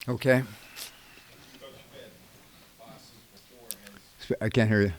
Okay. Coach, you've had losses before. I can't hear you.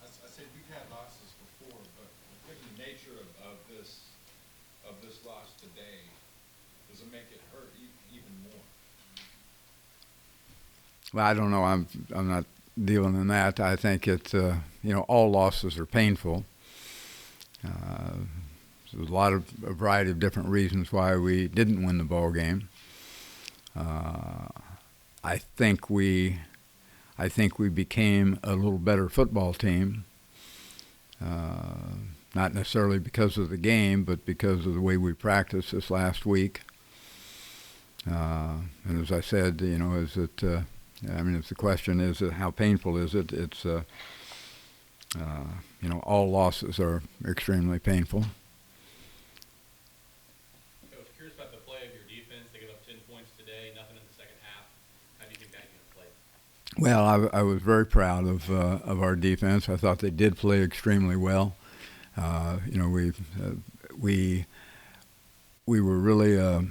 I said you've had losses before, but given the nature of this loss today, does it make it hurt even more? Well, I don't know. I'm not dealing in that. I think it's all losses are painful. Uh, there's a variety of different reasons why we didn't win the ball game. Uh, I think we I think we became a little better football team. Not necessarily because of the game, but because of the way we practiced this last week. And as I said, is it? If the question is how painful is it, it's all losses are extremely painful. Coach, curious about the play of your defense. They gave up 10 points today, nothing in the second half. How do you think that unit played? Well, I was very proud of our defense. I thought they did play extremely well. We we were really the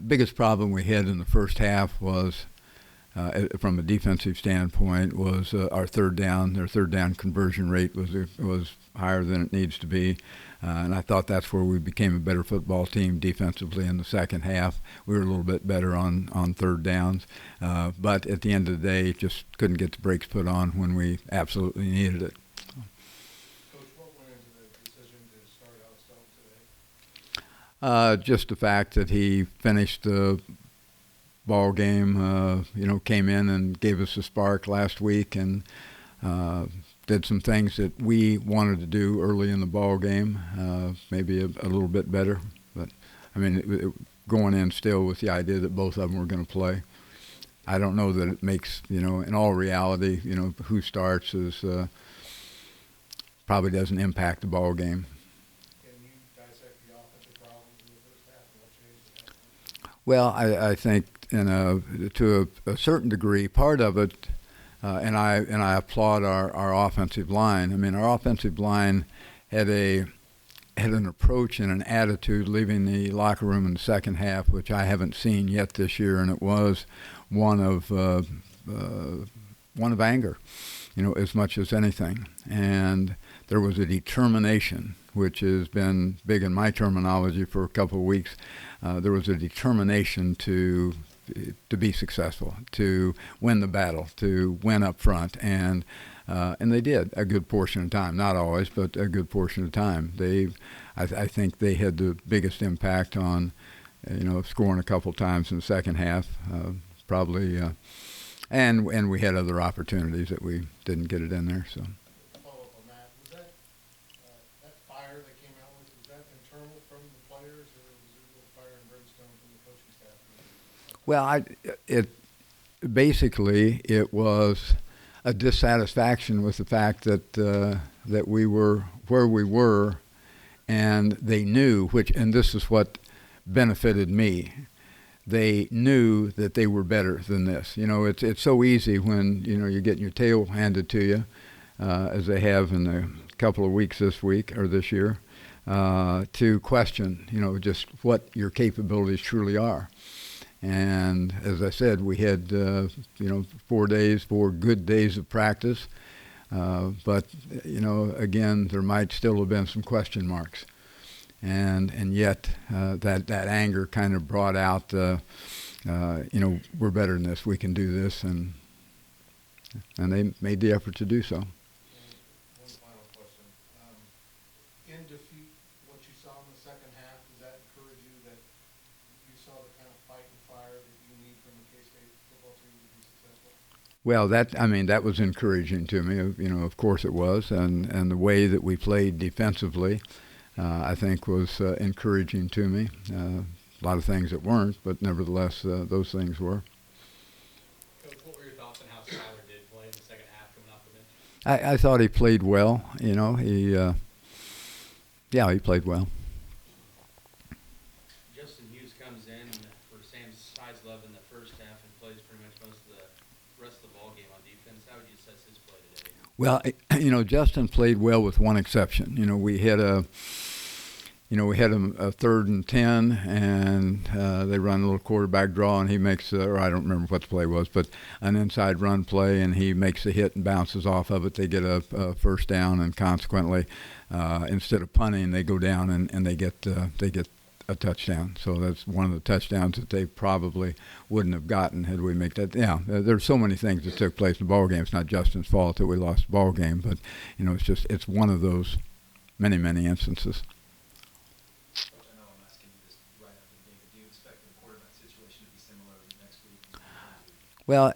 biggest problem we had in the first half was from a defensive standpoint was our third down. Their third down conversion rate was higher than it needs to be. And I thought that's where we became a better football team defensively in the second half. We were a little bit better on third downs. But at the end of the day, just couldn't get the brakes put on when we absolutely needed it. Coach, what went into the decision to start out Stone today? Just the fact that he finished the ball game, came in and gave us a spark last week and did some things that we wanted to do early in the ball game, maybe a little bit better. But, going in still with the idea that both of them were going to play. I don't know that it makes, in all reality, who starts is probably doesn't impact the ball game. Can you dissect the offensive problems in the first half and what changed at halftime? Well, I think to a certain degree, part of it, and I applaud our offensive line. Our offensive line had an approach and an attitude leaving the locker room in the second half, which I haven't seen yet this year, and it was one of anger, as much as anything. And there was a determination, which has been big in my terminology for a couple of weeks. There was a determination to be successful, to win the battle, to win up front, and they did a good portion of the time. Not always, but a good portion of the time. I think they had the biggest impact on, scoring a couple times in the second half, probably, and we had other opportunities that we didn't get it in there. So. Follow up on that. Was that fire that came out with, was that internal from the players or was it a little fire and brimstone from the coaching staff? Well, it was a dissatisfaction with the fact that we were where we were, and they knew and this is what benefited me. They knew that they were better than this. It's so easy when you're getting your tail handed to you, as they have in a couple of weeks this week or this year, to question just what your capabilities truly are. And as I said, we had 4 good days of practice, but again, there might still have been some question marks, and yet that anger kind of brought out we're better than this, we can do this, and they made the effort to do so. And one final question. In defeat, what you saw in the second half, does that encourage you that you saw the kind of fight and fire that you need from the K-State football team to be successful? Well, that was encouraging to me. Of course it was, and the way that we played defensively, I think was encouraging to me. A lot of things that weren't, but nevertheless, those things were. Coach, what were your thoughts on how Snyder did play in the second half coming off the bench? I thought he played well. He played well. Justin Hughes comes in for Sam's size 11 in the first half and plays pretty much most of the rest of the ball game on defense. How would you assess his play today? Well, Justin played well with one exception. We had we had a 3rd and 10, and they run a little quarterback draw, and he makes, or I don't remember what the play was, but an inside run play, and he makes a hit and bounces off of it. They get a first down, and consequently, instead of punting, they go down and they get a touchdown. So that's one of the touchdowns that they probably wouldn't have gotten had we make that. Yeah, there's so many things that took place in the ball game. It's not Justin's fault that we lost the ball game, but it's one of those many, many instances. Coach, I know I'm asking you this right after the game, but do you expect the quarterback situation to be similar next week? Well,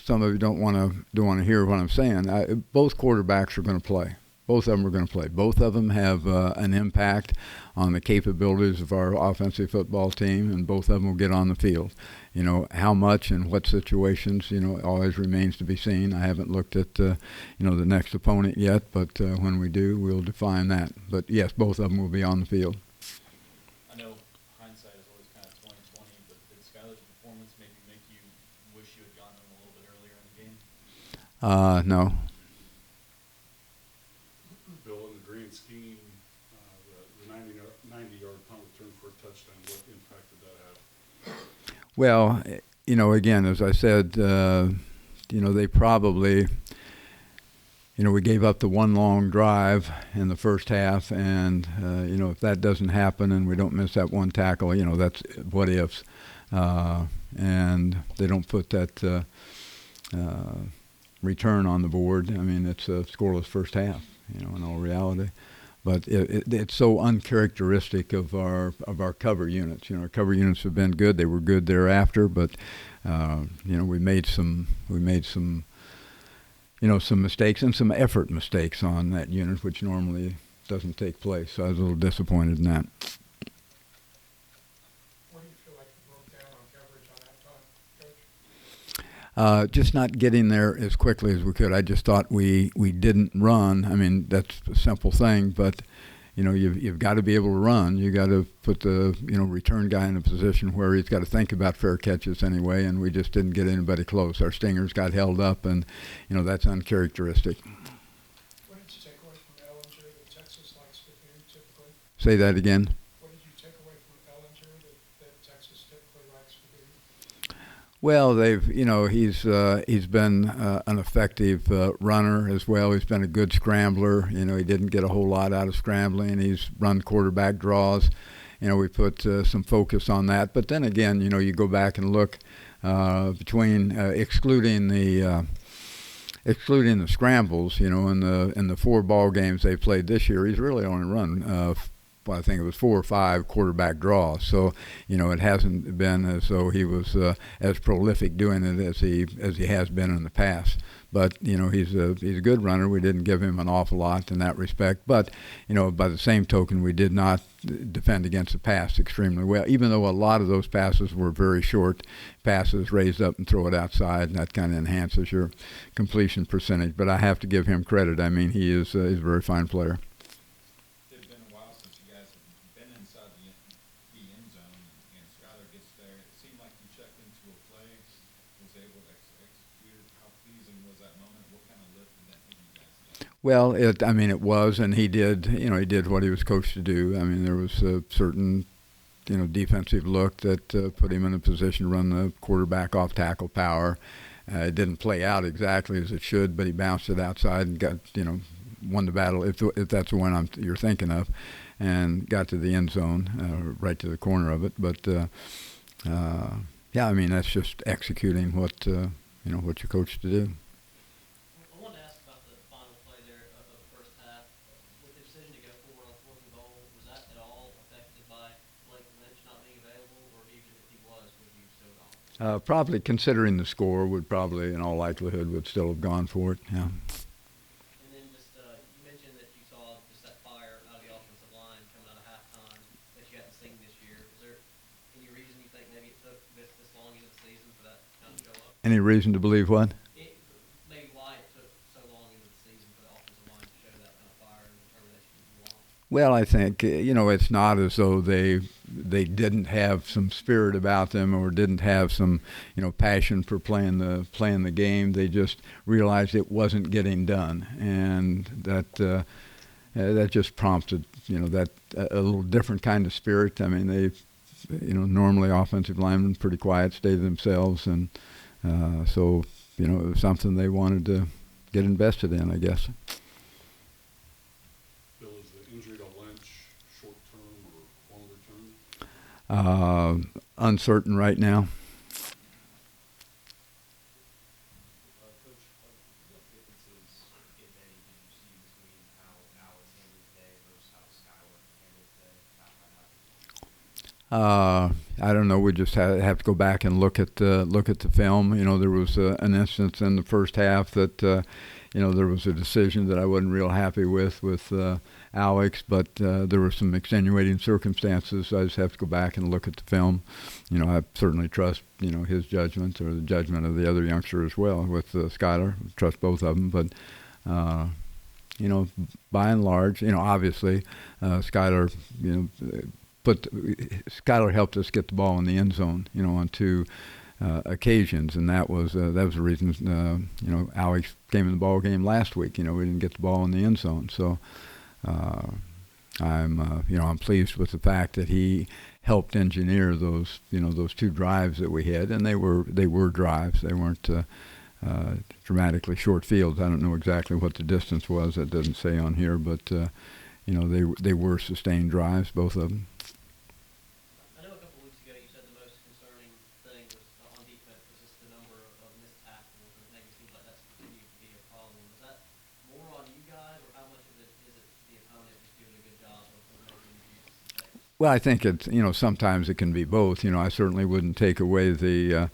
some of you don't want to hear what I'm saying. Both quarterbacks are going to play. Both of them are going to play. Both of them have an impact on the capabilities of our offensive football team, and both of them will get on the field. How much and what situations, always remains to be seen. I haven't looked at, the next opponent yet, but when we do, we'll define that. But yes, both of them will be on the field. I know hindsight is always kind of 20/20, but did Skyler's performance maybe make you wish you had gotten him a little bit earlier in the game? No. Bill, in the grand scheme, the 90-yard punt return for a touchdown, what impact did that have? Well, again, as I said, they probably, we gave up the one long drive in the first half, and, if that doesn't happen and we don't miss that one tackle, that's what ifs. And they don't put that return on the board. I mean, it's a scoreless first half, in all reality. But it's so uncharacteristic of our cover units. Our cover units have been good. They were good thereafter, but we made some some mistakes and some effort mistakes on that unit, which normally doesn't take place. So I was a little disappointed in that. Where do you feel like you broke down on coverage on that time, Coach? Just not getting there as quickly as we could. I just thought we didn't run. I mean, that's a simple thing, but you've got to be able to run. You got to put the return guy in a position where he's got to think about fair catches anyway, and we just didn't get anybody close. Our stingers got held up, and that's uncharacteristic. What did you take away from Ellinger that Texas likes to do typically? Say that again. What did you take away from Ellinger that Texas typically likes to do? Well, he's been an effective runner as well. He's been a good scrambler. He didn't get a whole lot out of scrambling. He's run quarterback draws. We put some focus on that. But then again, you go back and look between excluding the scrambles. In the 4 ball games they played this year, he's really only run I think it was 4 or 5 quarterback draws. So, it hasn't been as though he was as prolific doing it as he has been in the past. But, he's a good runner. We didn't give him an awful lot in that respect. But, by the same token, we did not defend against the pass extremely well, even though a lot of those passes were very short passes, raised up and throw it outside, and that kind of enhances your completion percentage. But I have to give him credit. I mean, he's a very fine player. Well, it was, and he did what he was coached to do. I mean, there was a certain, defensive look that put him in a position to run the quarterback off tackle power. It didn't play out exactly as it should, but he bounced it outside and got, won the battle, if that's the one you're thinking of, and got to the end zone, right to the corner of it. But, that's just executing what you're coached to do. Probably considering the score would probably, in all likelihood, would still have gone for it. Yeah. And then just you mentioned that you saw just that fire out of the offensive line coming out of halftime that you hadn't seen this year. Is there any reason you think maybe it took this long into the season for that kind of show up? Any reason to believe what? Maybe why it took so long into the season for the offensive line to show that kind of fire and determination you want? Well, I think it's not as though they didn't have some spirit about them or didn't have some passion for playing the game. They just realized it wasn't getting done, and that just prompted that a little different kind of spirit. I mean, they, normally offensive linemen pretty quiet, stay to themselves, and so it was something they wanted to get invested in, I guess. Bill, is the injury to Lynch short-term or longer-term? Uncertain right now. Coach, what differences, if any, did you see between how Alex handled today versus how Skylar handled today? I don't know. We just have to go back and look at the film. There was an instance in the first half that there was a decision that I wasn't real happy with Alex, but there were some extenuating circumstances. I just have to go back and look at the film. I certainly trust his judgment or the judgment of the other youngster as well with Skylar. Trust both of them, but by and large, obviously Skylar, Skylar helped us get the ball in the end zone, on 2 occasions, and that was the reason. Alex came in the ball game last week. We didn't get the ball in the end zone, so I'm pleased with the fact that he helped engineer those 2 drives that we had, and they were drives. They weren't dramatically short fields. I don't know exactly what the distance was. That doesn't say on here, but they were sustained drives, both of them. I know a couple weeks ago you said the most concerning thing was on defense was just the number of missed tackles, and it maybe seems like that's continued to be a problem. Is that more on you guys, or how much of it is it the opponent just doing a good job of making these mistakes? Well, I think it's sometimes it can be both. I certainly wouldn't take away the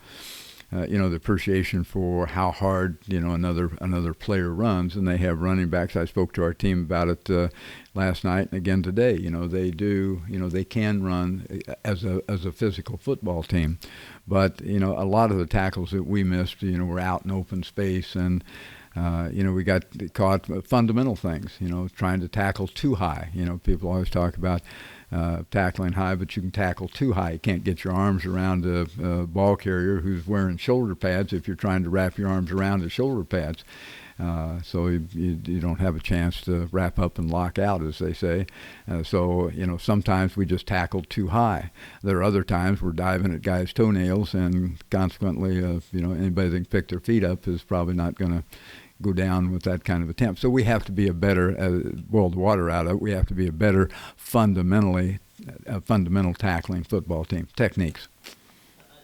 the appreciation for how hard another player runs, and they have running backs. I spoke to our team about it last night and again today. They do. They can run as a physical football team, but a lot of the tackles that we missed, were out in open space, and we got caught fundamental things. Trying to tackle too high. People always talk about tackling high, but you can tackle too high. You can't get your arms around a ball carrier who's wearing shoulder pads if you're trying to wrap your arms around the shoulder pads. So you don't have a chance to wrap up and lock out, as they say. So sometimes we just tackle too high. There are other times we're diving at guys' toenails, and consequently, anybody that can pick their feet up is probably not going to go down with that kind of attempt. So we have to be a better, boil the water out of it, we have to be a better fundamental tackling football team. Techniques. I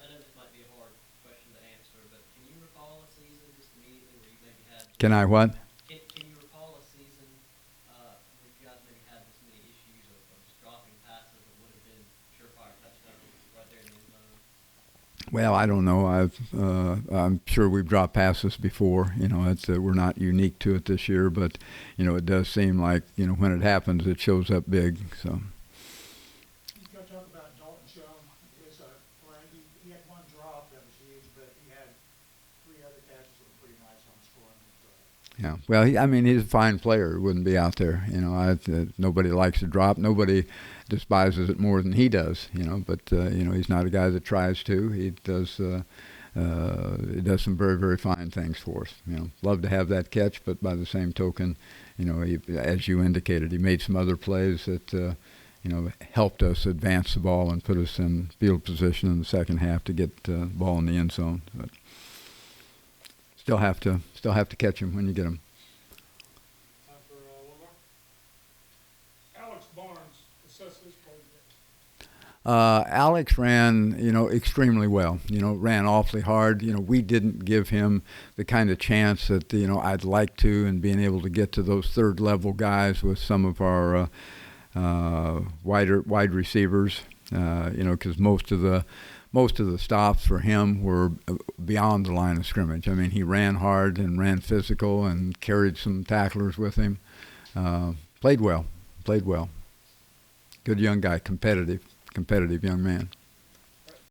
know this might be a hard question to answer, but can you recall a season just immediately where you maybe had... Can I what? Can you recall a season where you guys maybe had this many issues of just dropping passes that would have been surefire touchdowns right there in the end zone? Well, I don't know. I'm sure we've dropped passes before. We're not unique to it this year, but it does seem like when it happens, it shows up big. So. You got to talk about Dalton Chum. He had 1 drop that was huge, but he had 3 other catches that were pretty nice on the scoring drive. Yeah. Well, he's a fine player. He wouldn't be out there. Nobody likes to drop. Nobody despises it more than he does. But he's not a guy that tries to. He does some very, very fine things for us. Love to have that catch, but by the same token, he, as you indicated, he made some other plays that helped us advance the ball and put us in field position in the second half to get the ball in the end zone. But still have to catch him when you get him. Time for one more. Alex Barnes, assess his play today. Alex ran, extremely well. Ran awfully hard. We didn't give him the kind of chance that I'd like to, and being able to get to those third level guys with some of our wide receivers. Because most of the stops for him were beyond the line of scrimmage. I mean, he ran hard and ran physical and carried some tacklers with him. Played well. Good young guy, competitive young man.